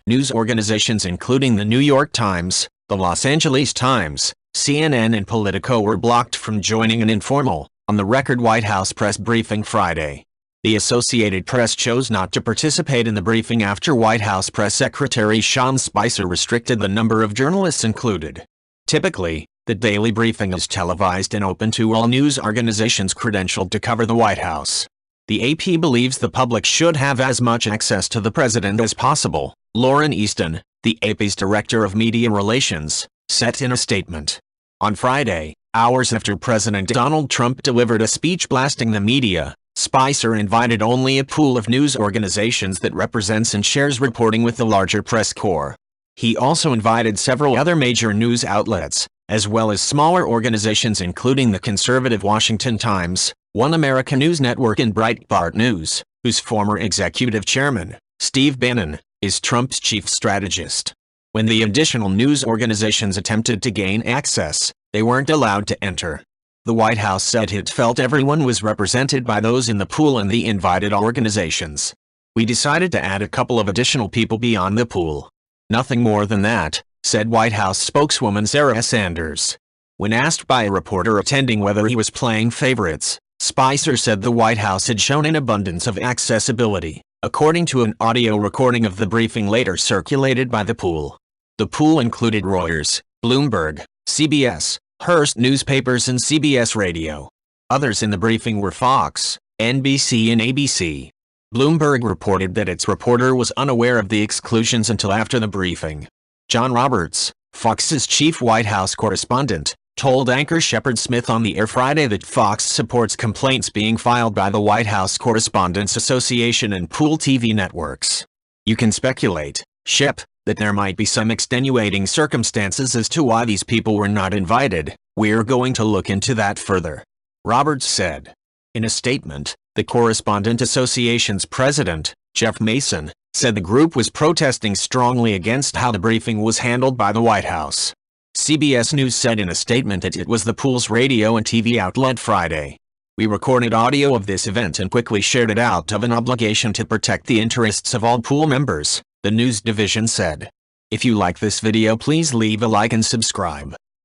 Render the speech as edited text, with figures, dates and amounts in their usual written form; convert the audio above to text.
News organizations including the New York Times, the Los Angeles Times, CNN and Politico were blocked from joining an informal, on-the-record White House press briefing Friday. The Associated Press chose not to participate in the briefing after White House Press Secretary Sean Spicer restricted the number of journalists included. Typically, the daily briefing is televised and open to all news organizations credentialed to cover the White House. The AP believes the public should have as much access to the president as possible, Lauren Easton, the AP's Director of Media Relations, said in a statement. On Friday, hours after President Donald Trump delivered a speech blasting the media, Spicer invited only a pool of news organizations that represents and shares reporting with the larger press corps. He also invited several other major news outlets, as well as smaller organizations including the conservative Washington Times, One America News Network and Breitbart News, whose former executive chairman, Steve Bannon, is Trump's chief strategist. When the additional news organizations attempted to gain access, they weren't allowed to enter. The White House said it felt everyone was represented by those in the pool and the invited organizations. We decided to add a couple of additional people beyond the pool. Nothing more than that, said White House spokeswoman Sarah Sanders. When asked by a reporter attending whether he was playing favorites, Spicer said the White House had shown an abundance of accessibility, according to an audio recording of the briefing later circulated by the pool. The pool included Reuters, Bloomberg, CBS, Hearst newspapers and CBS Radio. Others in the briefing were Fox, NBC and ABC. Bloomberg reported that its reporter was unaware of the exclusions until after the briefing. John Roberts, Fox's chief White House correspondent, told anchor Shepard Smith on the air Friday that Fox supports complaints being filed by the White House Correspondents Association and pool TV networks. You can speculate, Shep, that there might be some extenuating circumstances as to why these people were not invited. We're going to look into that further, Roberts said. In a statement, the Correspondent Association's president, Jeff Mason, said the group was protesting strongly against how the briefing was handled by the White House. CBS News said in a statement that it was the pool's radio and TV outlet Friday. We recorded audio of this event and quickly shared it out of an obligation to protect the interests of all pool members, the news division said. If you like this video, please leave a like and subscribe.